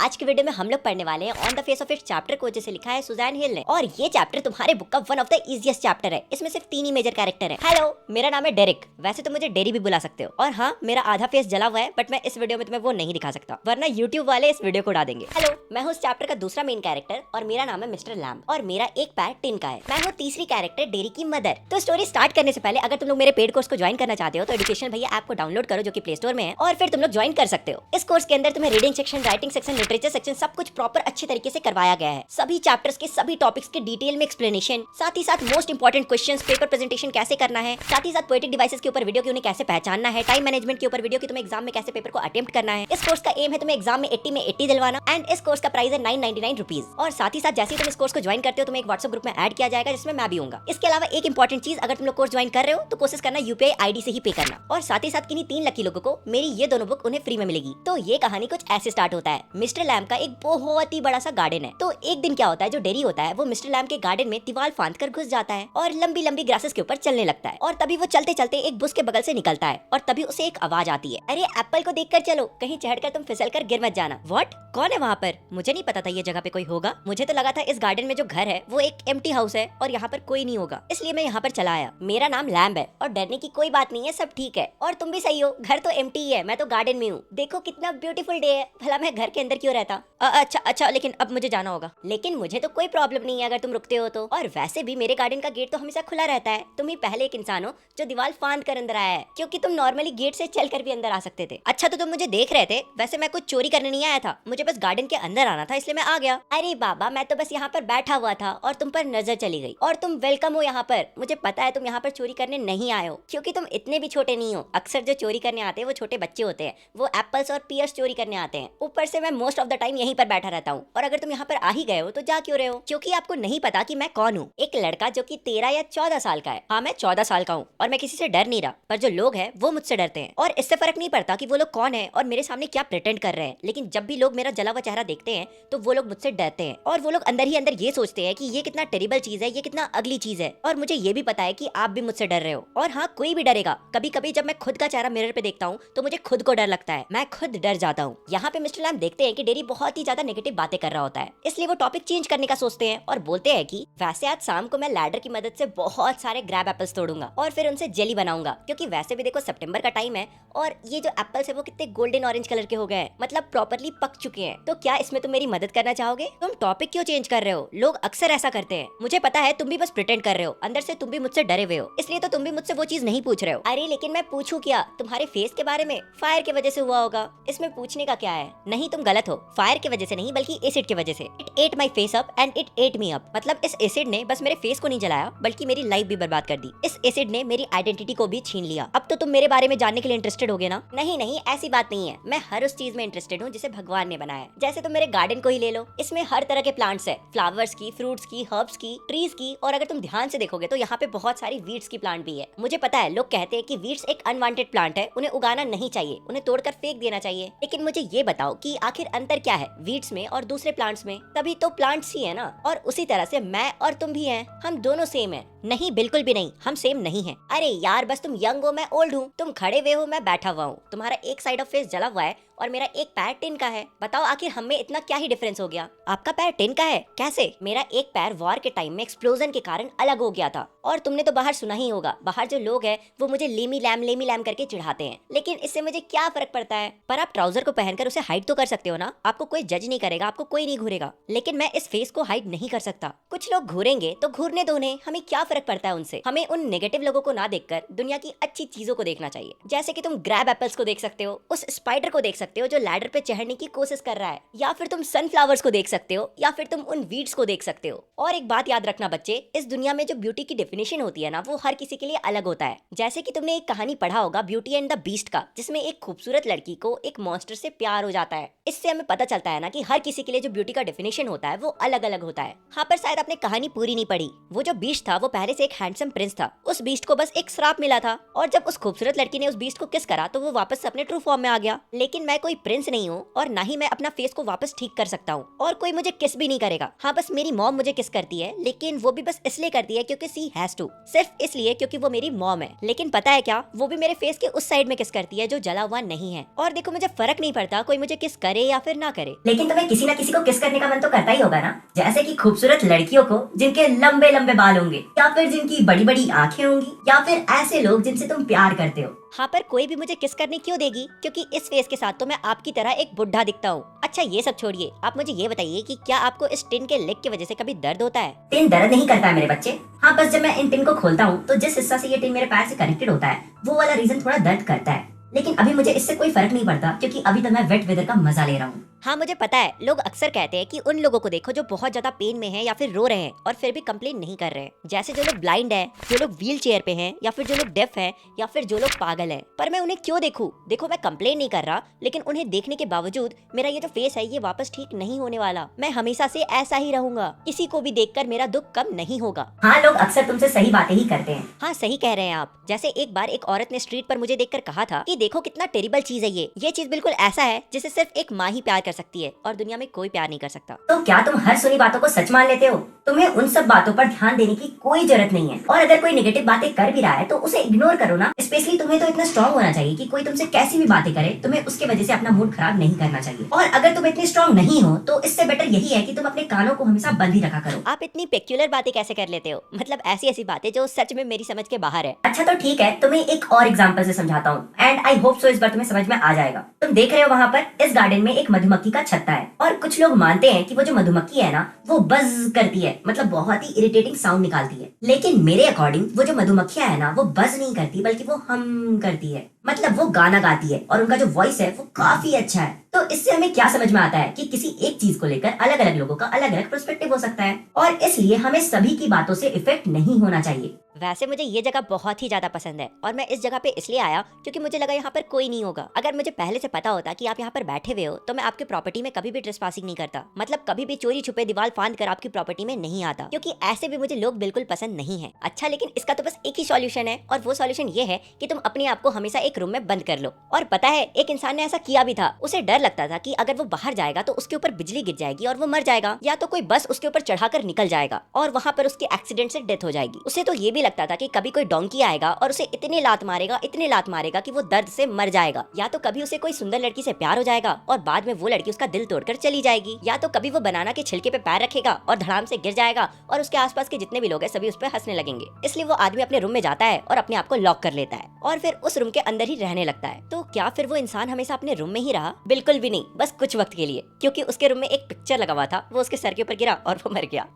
आज की वीडियो में हम लोग पढ़ने वाले हैं on the face of its chapter को, जिसे लिखा है सुजैन हिल ने। और ये चैप्टर तुम्हारे बुक का one of the easiest chapter है। इसमें सिर्फ 3 ही मेजर कैरेक्टर है। हेलो, मेरा नाम है डेरिक, वैसे तो मुझे डेरी भी बुला सकते हो। और हाँ, मेरा आधा फेस जला हुआ है, बट मैं इस वीडियो में तुम्हें वो नहीं दिखा सकता, वरना यूट्यूब वाले इस वीडियो को उड़ा देंगे। हेलो, मैं हूँ इस चैप्टर का दूसरा मेन कैरेक्टर और मेरा नाम है मिस्टर लैम्ब और मेरा एक पैर टिन का है। मैं हूँ तीसरी कैरेक्टर डेरी की मदर। तो स्टोरी स्टार्ट करने से पहले अगर तुम लोग मेरे पेड कोर्स को ज्वाइन करना चाहते हो तो एजुकेशन भैया ऐप को डाउनलोड करो, जो कि प्ले स्टोर में है, और फिर तुम लोग ज्वाइन कर सकते हो। इस कोर्स के अंदर तुम्हें reading section, writing section, literature section सब कुछ प्रॉपर अच्छी तरीके से करवाया गया है। सभी चैप्टर्स के सभी टॉपिक्स के डिटेल में एक्सप्लेनेशन, साथ ही साथ most important questions, paper presentation कैसे करना है, साथ ही साथ पोएटिक डिवाइसेस के ऊपर वीडियो की उन्हें कैसे पहचानना है, टाइम मैनेजमेंट के ऊपर वीडियो की तुम्हें एग्जाम में कैसे पेपर को अटेम्प्ट करना है। इस कोर्स का एम है तुम्हें एग्जाम में 80 में 80 दिलवाना। एंड इस कोर्स का प्राइस है 999 रुपीज। और साथ ही साथ जैसे ही तुम इस कोर्स को ज्वाइन करते हो, तुम्हें एक व्हाट्सएप ग्रुप में ऐड किया जाएगा, जिसमें मैं भी हूंगा। इसके अलावा एक इंपॉर्टेंट चीज, अगर तुम लोग कोर्स ज्वाइन कर रहे हो तो कोशिश करना यूपीआई आईडी से ही पे करना। और साथ ही साथ किन्हीं 3 लकी लोगों को मेरी ये दोनों बुक उन्हें फ्री में मिलेगी। तो ये कहानी कुछ ऐसे स्टार्ट होता है। मिस्टर लैम्ब का एक बहुत ही बड़ा सा गार्डन है। तो एक दिन क्या होता है, जो डेरी होता है वो मिस्टर लैम्ब के गार्डन में दीवार फांद कर घुस जाता है और लंबी लंबी ग्रासेस के ऊपर चलने लगता है। और तभी वो चलते चलते एक बुश के बगल से निकलता है और तभी उसे एक आवाज आती है, अरे एप्पल को देखकर चलो, कहीं चढ़कर तुम फिसल कर गिर मत जाना। व्हाट? कौन है वहाँ पर? मुझे नहीं पता था ये जगह पे कोई होगा। मुझे तो लगा था इस गार्डन में जो घर है वो एक एम्प्टी हाउस है और यहाँ पर कोई नहीं होगा, इसलिए मैं यहाँ पर चला आया। मेरा नाम लैम्ब है और डरने की कोई बात नहीं है, सब ठीक है। और तुम भी सही हो, घर तो एम्प्टी ही है, मैं तो गार्डन में हूँ। देखो कितना ब्यूटीफुल डे है, भला मैं घर के अंदर क्यों रहता। अच्छा, लेकिन अब मुझे जाना होगा। लेकिन मुझे तो कोई प्रॉब्लम नहीं है अगर तुम रुकते हो तो। और वैसे भी मेरे गार्डन का गेट तो हमेशा खुला रहता है। तुम ही पहले एक इंसान हो जो दीवार फांद कर अंदर आया है, क्योंकि तुम नॉर्मली गेट से चलकर भी अंदर आ सकते थे। अच्छा, तो तुम मुझे देख रहे थे। वैसे मैं कुछ चोरी करने नहीं आया था, मुझे बस गार्डन के अंदर आना था, इसलिए मैं आ गया। अरे बाबा, मैं तो बस यहाँ पर बैठा हुआ था और तुम पर नजर चली गई। और तुम वेलकम हो यहाँ पर। मुझे पता है तुम यहाँ पर चोरी करने नहीं आए हो, क्योंकि तुम इतने भी छोटे नहीं हो। अक्सर जो चोरी करने आते हैं वो छोटे बच्चे होते हैं, वो एप्पल्स और पियर्स चोरी करने आते हैं। ऊपर से मैं मोस्ट ऑफ द टाइम यहीं पर बैठा रहता हूँ। और अगर तुम यहाँ पर आ ही गए हो तो जा क्यों रहे हो? क्योंकि आपको नहीं पता कि मैं कौन हूँ। एक लड़का जो कि 13 या 14 साल का है। हाँ, मैं 14 साल का हूँ और मैं किसी से डर नहीं रहा, पर जो लोग हैं वो मुझसे डरते हैं। और इससे फर्क नहीं पड़ता कि वो लोग कौन है और मेरे सामने क्या प्रिटेंड कर रहे हैं, लेकिन जब भी लोग मेरा जला हुआ चेहरा देखते हैं तो वो लोग मुझसे डरते हैं। और वो लोग अंदर ही अंदर ये सोचते हैं कि ये कितना टेरिबल चीज है, ये कितना अगली चीज है। और मुझे ये भी पता है कि आप भी मुझसे डर रहे हो। और हाँ, कोई भी डरेगा। कभी कभी जब मैं खुद का चेहरा मिरर पे देखता हूँ तो मुझे खुद को डर लगता है, मैं खुद डर जाता हूँ। यहाँ पे मिस्टर लैम्ब देखते हैं कि डेरी बहुत ही ज्यादा नेगेटिव बातें कर रहा होता है, इसलिए वो टॉपिक चेंज करने का सोचते हैं और बोलते हैं कि वैसे आज शाम को मैं लैडर की मदद से बहुत सारे ग्रैब एप्पल्स तोड़ूंगा और फिर उनसे जेली बनाऊंगा, क्योंकि वैसे भी देखो सितंबर का टाइम है और ये जो एप्पल्स है वो कितने गोल्डन ऑरेंज कलर के हो गए हैं, मतलब प्रॉपर्ली पक चुके हैं। तो क्या इसमें तुम मेरी मदद करना चाहोगे? तुम टॉपिक क्यों चेंज कर रहे हो? लोग अक्सर ऐसा करते हैं। मुझे पता है तुम भी बस प्रिटेंड कर रहे हो, अंदर से तुम भी मुझसे डरे हुए हो, इसलिए तो तुम भी मुझसे वो चीज नहीं पूछ रहे हो। अरे लेकिन मैं पूछूं क्या? तुम्हारे फेस के बारे में फायर की वजह से हुआ होगा, इसमें पूछने का क्या है? नहीं, तुम गलत हो। फायर की वजह से नहीं, बल्कि एसिड की वजह से। It at my face up and it at me up. मतलब इस एसिड ने बस मेरे फेस को नहीं जलाया, बल्कि मेरी लाइफ भी बर्बाद कर दी। इस एसिड ने मेरी आइडेंटिटी को भी छीन लिया। अब तो तुम मेरे बारे में जानने के लिए इंटरेस्टेड होगे ना? नहीं, ऐसी बात नहीं है। मैं हर उस चीज में इंटरेस्टेड हूँ जिसे भगवान ने बनाया। जैसे तुम मेरे गार्डन को ही ले लो, इसमें हर तरह के प्लांट्स है, फ्लावर्स की, फ्रूट्स की, हर्ब्स की, ट्रीज की। और अगर तुम ध्यान से देखोगे तो यहाँ पे बहुत सारी वीड्स की प्लांट भी है। मुझे पता है लोग कहते हैं कि वीड्स एक अनवांटेड प्लांट है, उन्हें उगाना नहीं चाहिए, उन्हें तोड़कर फेंक देना चाहिए। लेकिन मुझे ये बताओ कि आखिर अंतर क्या है वीड्स में और दूसरे प्लांट्स में? तभी तो प्लांट्स ही है ना। और उसी तरह से मैं और तुम भी हैं, हम दोनों सेम हैं। नहीं, बिल्कुल भी नहीं, हम सेम नहीं हैं। अरे यार, बस तुम यंग हो, मैं ओल्ड हूँ। तुम खड़े हुए हो, मैं बैठा हुआ हूँ। तुम्हारा एक साइड ऑफ फेस जला हुआ है और मेरा एक पैर टिन का है। बताओ आखिर हम में इतना क्या ही डिफरेंस हो गया? आपका पैर टिन का है? कैसे? मेरा एक पैर वॉर के टाइम में एक्सप्लोजन के कारण अलग हो गया था। और तुमने तो बाहर सुना ही होगा, बाहर जो लोग हैं वो मुझे लेमी लैम करके चिढ़ाते हैं, लेकिन इससे मुझे क्या फर्क पड़ता है? पर आप ट्राउजर को पहनकर उसे हाइड तो कर सकते हो ना, आपको कोई जज नहीं करेगा, आपको कोई नहीं घूरेगा। लेकिन मैं इस फेस को हाइड नहीं कर सकता। कुछ लोग घूरेंगे तो घूरने दो उन्हें, हमें क्या फर्क पड़ता है उनसे? हमें उन नेगेटिव लोगों को ना देखकर दुनिया की अच्छी चीजों को देखना चाहिए। जैसे कि तुम ग्रैब एप्पल्स को देख सकते हो, उस स्पाइडर को देख सकते हो जो लैडर पे चढ़ने की कोशिश कर रहा है, या फिर तुम सनफ्लावर्स को देख सकते हो, या फिर तुम उन वीड्स को देख सकते हो। और एक बात याद रखना बच्चे, इस दुनिया में जो ब्यूटी की डेफिनेशन होती है ना, वो हर किसी के लिए अलग होता है। जैसे कि तुमने एक कहानी पढ़ा होगा ब्यूटी एंड द बीस्ट का, जिसमें एक खूबसूरत लड़की को एक मॉन्स्टर से प्यार हो जाता है। इससे हमें पता चलता है ना कि हर किसी के लिए जो ब्यूटी का डेफिनेशन होता है वो अलग अलग होता है। हाँ, पर शायद आपने कहानी पूरी नहीं पढ़ी। वो जो बीस्ट था वो पहले से एक हैंडसम प्रिंस था। उस बीस्ट को बस एक श्राप मिला था और जब उस खूबसूरत लड़की ने उस बीस्ट को किस करा तो वो वापस से अपने ट्रू फॉर्म में आ गया। लेकिन मैं कोई प्रिंस नहीं हूँ और ना ही मैं अपना फेस को वापस ठीक कर सकता हूँ, और कोई मुझे किस भी नहीं करेगा। हाँ, बस मेरी मॉम मुझे किस करती है, लेकिन वो भी बस इसलिए करती है क्योंकि सी हैज टू, सिर्फ इसलिए क्योंकि वो मेरी मॉम है। लेकिन पता है क्या, वो भी मेरे फेस के उस साइड में किस करती है जो जला हुआ नहीं है। और देखो, मुझे फर्क नहीं पड़ता कोई मुझे किस करे या फिर ना करे, लेकिन तुम्हें किसी ना किसी को किस करने का मन तो करता ही होगा ना। जैसे कि खूबसूरत लड़कियों को जिनके लंबे लंबे बाल होंगे, या फिर जिनकी बड़ी बड़ी आंखें होंगी, या फिर ऐसे लोग जिनसे तुम प्यार करते हो। हाँ, पर कोई भी मुझे किस करने क्यों देगी, क्योंकि इस फेस के साथ तो मैं आपकी तरह एक बुढ़ा दिखता हूँ। अच्छा, ये सब छोड़िए, आप मुझे ये बताइए कि क्या आपको इस टिन के लेग की वजह से कभी दर्द होता है? टिन दर्द नहीं करता है मेरे बच्चे। हाँ, बस जब मैं इन टिन को खोलता हूँ तो जिस हिस्सा से ये टिन मेरे पैर से कनेक्टेड होता है वो वाला रीजन थोड़ा दर्द करता है, लेकिन अभी मुझे इससे कोई फर्क नहीं पड़ता क्योंकि अभी तो मैं वेट वेदर का मजा ले रहा हूँ। हाँ, मुझे पता है, लोग अक्सर कहते हैं कि उन लोगों को देखो जो बहुत ज्यादा पेन में हैं या फिर रो रहे हैं और फिर भी कंप्लेन नहीं कर रहे हैं। जैसे जो लोग ब्लाइंड हैं, जो लोग व्हील चेयर पे हैं, या फिर जो लोग डेफ हैं, या फिर जो लोग पागल हैं। पर मैं उन्हें क्यों देखूं? देखो, मैं कंप्लेन नहीं कर रहा, लेकिन उन्हें देखने के बावजूद मेरा ये जो फेस है ये वापस ठीक नहीं होने वाला। मैं हमेशा से ऐसा ही रहूंगा, किसी को भी देखकर मेरा दुख कम नहीं होगा। हाँ, लोग अक्सर तुमसे सही बातें ही करते हैं। हाँ, सही कह रहे हैं आप। जैसे एक बार एक औरत ने स्ट्रीट पर मुझे देखकर कहा था कि देखो कितना टेरिबल चीज है ये चीज बिल्कुल ऐसा है जिसे सिर्फ एक माँ ही प्यार कर सकती है और दुनिया में कोई प्यार नहीं कर सकता। तो क्या तुम हर सुनी बातों को सच मान लेते हो? तुम्हें उन सब बातों पर ध्यान देने की कोई जरूरत नहीं है, और अगर कोई नेगेटिव बातें कर भी रहा है तो उसे इग्नोर करो ना। स्पेशली तुम्हें तो इतना स्ट्रांग होना चाहिए कि कोई तुमसे कैसी भी बातें करे तुम्हें उसके वजह से अपना मूड खराब नहीं करना चाहिए। और अगर तुम इतनी स्ट्रांग नहीं हो तो इससे बेटर यही है कि तुम अपने कानों को हमेशा बंद ही रखा करो। आप इतनी पेक्यूलर बातें कैसे कर लेते हो? मतलब ऐसी ऐसी बातें जो सच में मेरी समझ के बाहर है। अच्छा, तो ठीक है, तुम्हें एक और एग्जांपल से समझाता हूँ, एंड आई होप सो इस बार तुम्हें समझ में आ जाएगा। तुम देख रहे हो वहाँ पर इस गार्डन में एक मधुमक्खी का छत्ता है, और कुछ लोग मानते हैं कि वो जो मधुमक्खी है ना वो बज करती है, मतलब बहुत ही इरिटेटिंग साउंड निकालती है। लेकिन मेरे अकॉर्डिंग वो जो मधुमक्खियां है ना वो बज नहीं करती बल्कि वो हम करती है, मतलब वो गाना गाती है, और उनका जो वॉइस है वो काफी अच्छा है। तो इससे हमें क्या समझ में आता है कि किसी एक चीज को लेकर अलग अलग लोगों का अलग अलग पर्सपेक्टिव हो सकता है, और इसलिए हमें सभी की बातों से इफेक्ट नहीं होना चाहिए। वैसे मुझे ये जगह बहुत ही ज्यादा पसंद है, और मैं इस जगह पे इसलिए आया क्योंकि मुझे लगा यहाँ पर कोई नहीं होगा। अगर मुझे पहले से पता होता कि आप यहाँ पर बैठे हुए हो तो मैं आपकी प्रॉपर्टी में कभी भी ट्रेसपासिंग नहीं करता, मतलब कभी भी चोरी छुपे दीवार फांद कर आपकी प्रॉपर्टी में नहीं आता, क्योंकि ऐसे भी मुझे लोग बिल्कुल पसंद नहीं है। अच्छा, लेकिन इसका तो बस एक ही सॉल्यूशन है, और वो सॉल्यूशन ये है कि तुम अपने आप को हमेशा एक रूम में बंद कर लो। और पता है, एक इंसान ने ऐसा किया भी था। उसे डर लगता था कि अगर वो बाहर जाएगा तो उसके ऊपर बिजली गिर जाएगी और वो मर जाएगा, या तो कोई बस उसके ऊपर चढ़ाकर निकल जाएगा और वहाँ पर उसके एक्सीडेंट से डेथ हो जाएगी। उसे तो ये भी लगता था कि कभी कोई डोंकी आएगा और उसे इतनी लात मारेगा कि वो दर्द से मर जाएगा, या तो कभी उसे कोई सुंदर लड़की से प्यार हो जाएगा और बाद में वो लड़की उसका दिल तोड़कर चली जाएगी, या तो कभी वो बनाना के छिलके पे पैर रखेगा और धड़ाम से गिर जाएगा और उसके आसपास के जितने भी लोग हैं सभी उस पर हंसने लगेंगे। इसलिए वो आदमी अपने रूम में जाता है और अपने आप को लॉक कर लेता है और फिर उस रूम के अंदर ही रहने लगता है। तो क्या फिर वो इंसान हमेशा अपने रूम में ही रहा? बिल्कुल भी नहीं, बस कुछ वक्त के लिए, क्योंकि उसके रूम में एक पिक्चर लगा हुआ था, वो उसके सर के ऊपर गिरा और वो मर गया।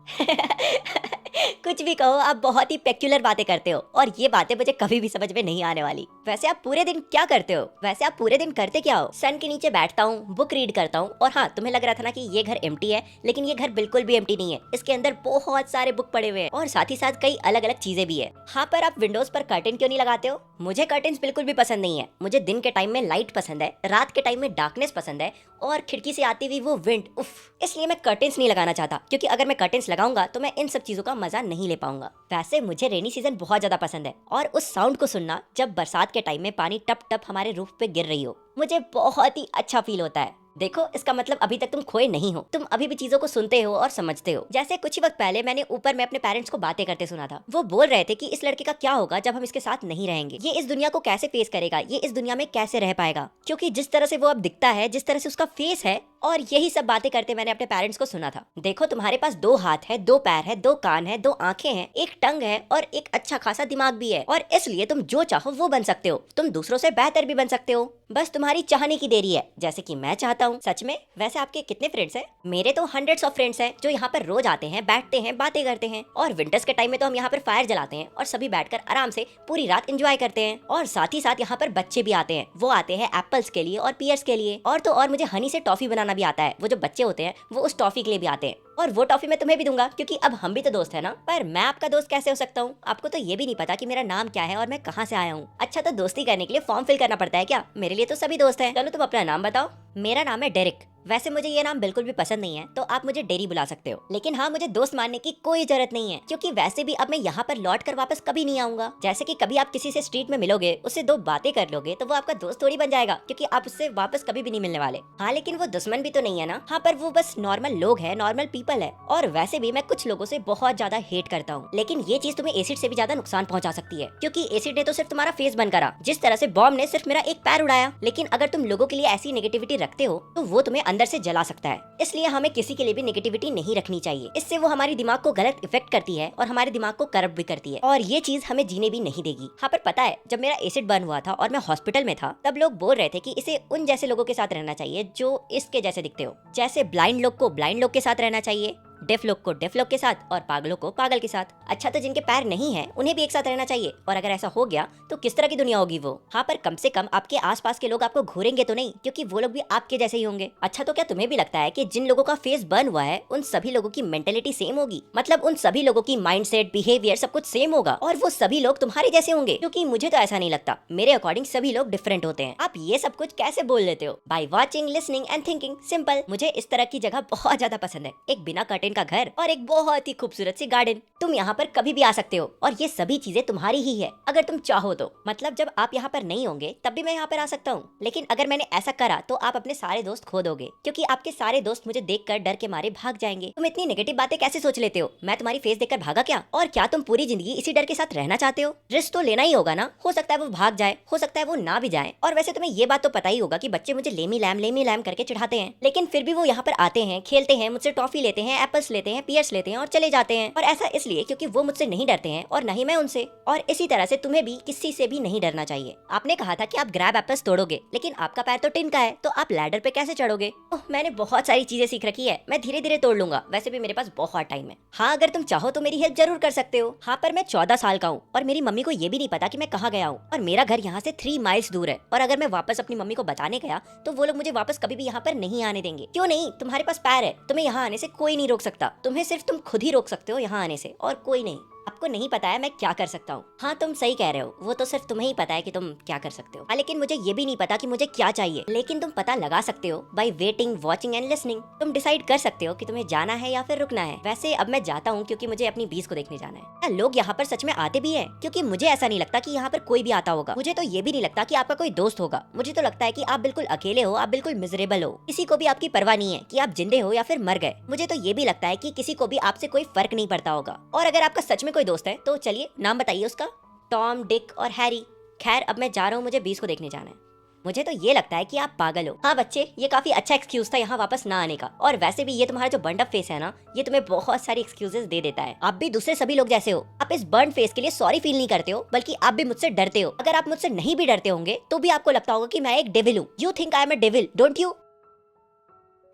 कुछ भी कहो, आप बहुत ही पेक्यूलर बातें करते हो और ये बातें मुझे कभी भी समझ में नहीं आने वाली। वैसे आप पूरे दिन क्या करते हो? वैसे आप पूरे दिन करते क्या हो? सन के नीचे बैठता हूँ, बुक रीड करता हूँ, और हाँ, तुम्हें लग रहा था ना कि ये घर एम्प्टी है, लेकिन ये घर बिल्कुल भी एम्प्टी नहीं है। इसके अंदर बहुत सारे बुक पड़े हुए हैं और साथ ही साथ कई अलग अलग चीजें भी है। हाँ, पर आप विंडोज पर कर्टेन क्यों नहीं लगाते हो? मुझे कर्टेन्स बिल्कुल भी पसंद नहीं है। मुझे दिन के टाइम में लाइट पसंद है, रात के टाइम में डार्कनेस पसंद है, और खिड़की से आती हुई वो विंड, उफ। इसलिए मैं कर्टेन्स नहीं लगाना चाहता, क्योंकि अगर मैं कर्टेन्स लगाऊंगा तो मैं इन सब चीजों का मजा नहीं ले पाऊंगा। वैसे मुझे रेनी सीजन बहुत ज्यादा पसंद है, और उस साउंड को सुनना जब बरसात के टाइम में पानी टप टप हमारे रूफ पे गिर रही हो, मुझे बहुत ही अच्छा फील होता है। देखो, इसका मतलब अभी तक तुम खोए नहीं हो, तुम अभी भी चीजों को सुनते हो और समझते हो। जैसे कुछ ही वक्त पहले मैंने ऊपर में अपने पेरेंट्स को बातें करते सुना था। वो बोल रहे थे कि इस लड़के का क्या होगा जब हम इसके साथ नहीं रहेंगे, ये इस दुनिया को कैसे फेस करेगा, ये इस दुनिया में कैसे रह पाएगा, क्योंकि जिस तरह से वो अब दिखता है, जिस तरह से उसका फेस है, और यही सब बातें करते मैंने अपने पेरेंट्स को सुना था। देखो, तुम्हारे पास 2 हाथ है, 2 पैर है, 2 कान है, 2 आंखें हैं, एक टंग है और एक अच्छा खासा दिमाग भी है, और इसलिए तुम जो चाहो वो बन सकते हो। तुम दूसरों से बेहतर भी बन सकते हो, बस तुम्हारी चाहने की देरी है, जैसे कि मैं चाहता हूँ। सच में, वैसे आपके कितने फ्रेंड्स हैं? मेरे तो हंड्रेड्स ऑफ फ्रेंड्स हैं जो यहाँ पर रोज आते हैं, बैठते हैं, बातें करते हैं, और विंटर्स के टाइम में तो हम यहाँ पर फायर जलाते हैं और सभी बैठकर आराम से पूरी रात एंजॉय करते हैं। और साथ ही साथ यहाँ पर बच्चे भी आते हैं, वो आते हैं एप्पल्स के लिए और पियर्स के लिए, और तो और मुझे हनी से टॉफी बनाना भी आता है। वो जो बच्चे होते हैं वो उस टॉफी के लिए भी आते हैं, और वो टॉफी मैं तुम्हें भी दूंगा, क्योंकि अब हम भी तो दोस्त है ना। पर मैं आपका दोस्त कैसे हो सकता हूँ? आपको तो ये भी नहीं पता कि मेरा नाम क्या है और मैं कहाँ से आया हूँ। अच्छा, तो दोस्ती करने के लिए फॉर्म फिल करना पड़ता है क्या? मेरे लिए तो सभी दोस्त हैं। चलो, तुम अपना नाम बताओ। मेरा नाम है डेरिक। वैसे मुझे ये नाम बिल्कुल भी पसंद नहीं है, तो आप मुझे डेरी बुला सकते हो। लेकिन हाँ, मुझे दोस्त मानने की कोई जरूरत नहीं है, क्योंकि वैसे भी अब मैं यहाँ पर लौट कर वापस कभी नहीं आऊंगा। जैसे कि कभी आप किसी से स्ट्रीट में मिलोगे, उससे 2 बातें कर लोगे, तो वो आपका दोस्त थोड़ी बन जाएगा, क्योंकि आप उससे वापस कभी भी नहीं मिलने वाले। हाँ, लेकिन वो दुश्मन भी तो नहीं है ना। हाँ, पर वो बस नॉर्मल लोग है, नॉर्मल पीपल है। और वैसे भी मैं कुछ लोगों से बहुत ज्यादा हेट करता हूँ, लेकिन ये चीज तुम्हें एसिड से भी ज्यादा नुकसान पहुंचा सकती है, क्योंकि एसिड ने तो सिर्फ तुम्हारा फेस बंद करा, जिस तरह से बॉम्ब ने सिर्फ मेरा एक पैर उड़ाया। लेकिन अगर तुम लोगों के लिए ऐसी नेगेटिविटी रखते हो, तो वो तुम्हें अंदर से जला सकता है। इसलिए हमें किसी के लिए भी नेगेटिविटी नहीं रखनी चाहिए। इससे वो हमारी दिमाग को गलत इफेक्ट करती है और हमारे दिमाग को करप्ट भी करती है, और ये चीज हमें जीने भी नहीं देगी। हाँ, पर पता है, जब मेरा एसिड बर्न हुआ था और मैं हॉस्पिटल में था, तब लोग बोल रहे थे कि इसे उन जैसे लोगों के साथ रहना चाहिए जो इसके जैसे दिखते हो। जैसे ब्लाइंड लोग को ब्लाइंड लोग के साथ रहना चाहिए, डेफ लोग को डेफ लोग के साथ, और पागलों को पागल के साथ। अच्छा, तो जिनके पैर नहीं है उन्हें भी एक साथ रहना चाहिए। और अगर ऐसा हो गया तो किस तरह की दुनिया होगी वो। हाँ, पर कम से कम आपके आसपास के लोग आपको घूरेंगे तो नहीं, क्योंकि वो लोग भी आपके जैसे ही होंगे। अच्छा, तो क्या तुम्हें भी लगता है कि जिन लोगों का फेस बर्न हुआ है उन सभी लोगों की मेंटेलिटी सेम होगी? मतलब उन सभी लोगों की माइंडसेट, बिहेवियर सब कुछ सेम होगा, और वो सभी लोग तुम्हारे जैसे होंगे? क्योंकि मुझे तो ऐसा नहीं लगता। मेरे अकॉर्डिंग सभी लोग डिफरेंट होते हैं। आप ये सब कुछ कैसे बोल लेते हो? By watching, listening and thinking. Simple. मुझे इस तरह की जगह बहुत ज्यादा पसंद है। एक बिना कर्टेन का घर और एक बहुत ही खूबसूरत सी गार्डन। तुम यहाँ पर कभी भी आ सकते हो, और ये सभी चीजें तुम्हारी ही है, अगर तुम चाहो तो। मतलब जब आप यहाँ पर नहीं होंगे तब भी मैं यहाँ पर आ सकता हूँ, लेकिन अगर मैंने ऐसा करा तो आप अपने सारे दोस्त खो दोगे, क्योंकि आपके सारे दोस्त मुझे देखकर डर के मारे भाग जाएंगे। तुम इतनी नेगेटिव बातें कैसे सोच लेते हो? मैं तुम्हारी फेस देखकर भागा क्या? और क्या तुम पूरी जिंदगी इसी डर के साथ रहना चाहते हो? रिस्क तो लेना ही होगा ना। हो सकता है वो भाग जाए, हो सकता है वो ना भी जाए। और वैसे तुम्हें ये बात तो पता ही होगा कि बच्चे मुझे लेमी लैम करके चिढ़ाते हैं, लेकिन फिर भी वो यहाँ पर आते हैं, खेलते हैं, मुझसे टॉफी लेते हैं, एप्पल्स लेते हैं, पियर्स लेते हैं और चले जाते हैं। और ऐसा इसलिए क्योंकि वो मुझसे नहीं डरते हैं और नहीं मैं उनसे। और इसी तरह से तुम्हें भी किसी से भी नहीं डरना चाहिए। आपने कहा था कि आप ग्रैब एप्पल्स तोड़ोगे, लेकिन आपका पैर तो टिन का है, तो आप लैडर पे कैसे चढ़ोगे? ओह, मैंने बहुत सारी चीजें सीख रखी है, मैं धीरे धीरे तोड़ लूंगा। वैसे भी मेरे पास बहुत टाइम है। हाँ, अगर तुम चाहो तो मेरी हेल्प जरूर कर सकते हो। हाँ, पर मैं 14 साल का हूँ और मेरी मम्मी को ये भी नहीं पता कि मैं कहाँ गया हूँ, और मेरा घर यहाँ से 3 माइल्स दूर है। और अगर मैं वापस अपनी मम्मी को बताने गया तो वो लोग मुझे वापस कभी भी यहाँ पर नहीं आने देंगे। क्यों नहीं? तुम्हारे पास पैर है, तुम्हें यहाँ आने से कोई नहीं रोक सकता। तुम्हें सिर्फ तुम खुद ही रोक सकते हो यहाँ आने से, और कोई नहीं। आपको नहीं पता है मैं क्या कर सकता हूँ। हाँ, तुम सही कह रहे हो, वो तो सिर्फ तुम्हें ही पता है कि तुम क्या कर सकते हो। हाँ, लेकिन मुझे ये भी नहीं पता कि मुझे क्या चाहिए। लेकिन तुम पता लगा सकते हो by waiting, watching and listening. तुम डिसाइड कर सकते हो कि तुम्हें जाना है या फिर रुकना है। वैसे अब मैं जाता हूँ, क्योंकि मुझे अपनी बीस को देखने जाना है। लोग यहाँ पर सच में आते भी है, क्योंकि मुझे ऐसा नहीं लगता कि यहाँ पर कोई भी आता होगा। मुझे तो ये भी नहीं लगता कि आपका कोई दोस्त होगा। मुझे तो लगता है कि आप बिल्कुल अकेले हो, आप बिल्कुल मिजरेबल हो। किसी को भी आपकी परवाह नहीं है कि आप जिंदे हो या फिर मर गए। मुझे तो ये भी लगता है कि किसी को भी आपसे कोई फर्क नहीं पड़ता होगा। और अगर आपका सच में कोई दोस्त है तो चलिए नाम बताइए उसका। टॉम, डिक और हैरी। खैर, अब मैं जा रहा हूँ, मुझे बीस को देखने जाना है। मुझे तो ये लगता है कि आप पागल हो। हाँ बच्चे, ये काफी अच्छा एक्सक्यूज था यहाँ वापस ना आने का। और वैसे भी ये तुम्हारा जो बर्न्ड अप फेस है ना, ये तुम्हें बहुत सारी एक्सक्यूजेस दे देता है। आप भी दूसरे सभी लोग जैसे हो। आप इस बर्न फेस के लिए सॉरी फील नहीं करते हो, बल्कि आप भी मुझसे डरते हो। अगर आप मुझसे नहीं भी डरते होंगे तो भी आपको लगता होगा कि मैं एक डेविल हूँ। You think I am a devil, don't you?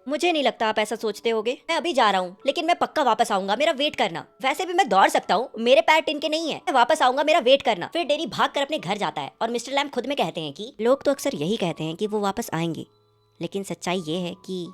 मुझे नहीं लगता आप ऐसा सोचते होगे। मैं अभी जा रहा हूँ, लेकिन मैं पक्का वापस आऊंगा, मेरा वेट करना। वैसे भी मैं दौड़ सकता हूँ, मेरे पैर टिन के नहीं है। मैं वापस आऊंगा, मेरा वेट करना। फिर डेरी भाग कर अपने घर जाता है, और मिस्टर लैम खुद में कहते हैं कि लोग तो अक्सर यही कहते हैं कि वो वापस आएंगे, लेकिन सच्चाई ये है कि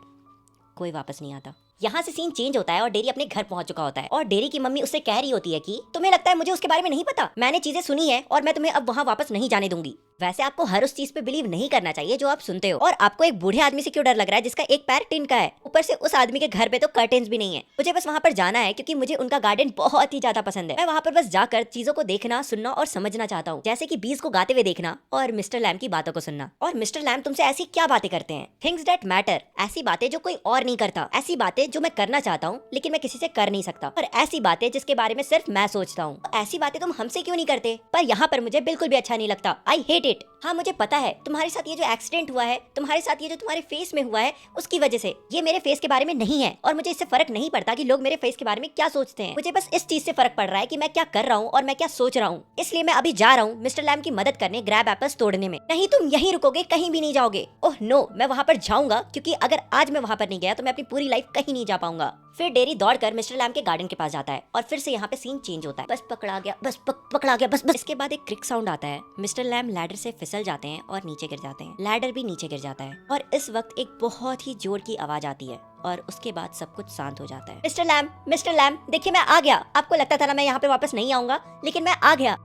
कोई वापस नहीं आता। यहाँ से सीन चेंज होता है और डेरी अपने घर पहुंच चुका होता है, और डेरी की मम्मी उससे कह रही होती है कि तुम्हें लगता है मुझे उसके बारे में नहीं पता? मैंने चीजें सुनी है और मैं तुम्हें अब वहाँ वापस नहीं जाने दूंगी। वैसे आपको हर उस चीज पे बिलीव नहीं करना चाहिए जो आप सुनते हो। और आपको एक बूढ़े आदमी से क्यों डर लग रहा है जिसका एक पैर टिन का है? ऊपर से उस आदमी के घर पे तो कर्टेन्स भी नहीं है। मुझे बस वहाँ पर जाना है, क्योंकि मुझे उनका गार्डन बहुत ही ज्यादा पसंद है। मैं वहाँ पर बस जाकर चीजों को देखना, सुनना और समझना चाहता हूँ, जैसे कि बीज को गाते हुए देखना और मिस्टर लैम की बातों को सुनना। और मिस्टर लैम तुमसे ऐसी क्या बातें करते हैं? Things that matter. ऐसी बातें जो कोई और नहीं करता, ऐसी बातें जो मैं करना चाहता हूँ लेकिन मैं किसी से कर नहीं सकता, और ऐसी बातें जिसके बारे में सिर्फ मैं सोचता हूँ। ऐसी बातें तुम हमसे क्यों नहीं करते? पर यहाँ पर मुझे बिल्कुल भी अच्छा नहीं लगता। I hate it. हाँ, मुझे पता है तुम्हारे साथ ये जो एक्सीडेंट हुआ है, तुम्हारे साथ ये जो तुम्हारे फेस में हुआ है, उसकी वजह से ये मेरे फेस के बारे में नहीं है, और मुझे इससे फर्क नहीं पड़ता कि लोग मेरे फेस के बारे में क्या सोचते हैं। मुझे बस इस चीज से फर्क पड़ रहा है कि मैं क्या कर रहा हूँ और मैं क्या सोच रहा हूँ। इसलिए मैं अभी जा रहा हूँ मिस्टर लैम की मदद करने, ग्रैब एप्पल्स तोड़ने में। नहीं, तुम यहीं रुकोगे, कहीं भी नहीं जाओगे। ओह नो, मैं वहाँ पर जाऊंगा, क्योंकि अगर आज मैं वहाँ पर नहीं गया तो मैं अपनी पूरी लाइफ कहीं नहीं जा पाऊंगा। फिर डेरी दौड़कर मिस्टर लैम के गार्डन के पास जाता है, और फिर से यहाँ पे सीन चेंज होता है। बस पकड़ा गया, बस पकड़ा गया, बस। इसके बाद एक क्रिक साउंड आता है। मिस्टर लैम लैडर से फिसल जाते हैं और नीचे गिर जाते हैं। लैडर भी नीचे गिर जाता है, और इस वक्त एक बहुत ही जोर की आवाज आती है, और उसके बाद सब कुछ शांत हो जाता है। मिस्टर लैम, देखिए मैं आ गया। आपको लगता था ना मैं यहाँ पे वापस नहीं आऊंगा, लेकिन मैं आ गया।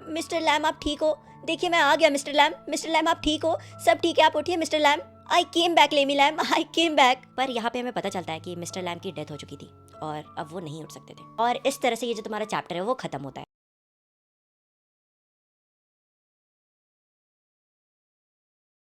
मिस्टर लैम, आप ठीक हो? देखिए मैं आ गया। मिस्टर लैम आप ठीक हो? सब ठीक है? आप उठिए मिस्टर लैम। आई केम बैक लेमी लैम, आई केम बैक। पर यहाँ पे हमें पता चलता है कि मिस्टर लैम की डेथ हो चुकी थी और अब वो नहीं उठ सकते थे। और इस तरह से ये जो तुम्हारा चैप्टर है वो खत्म होता है।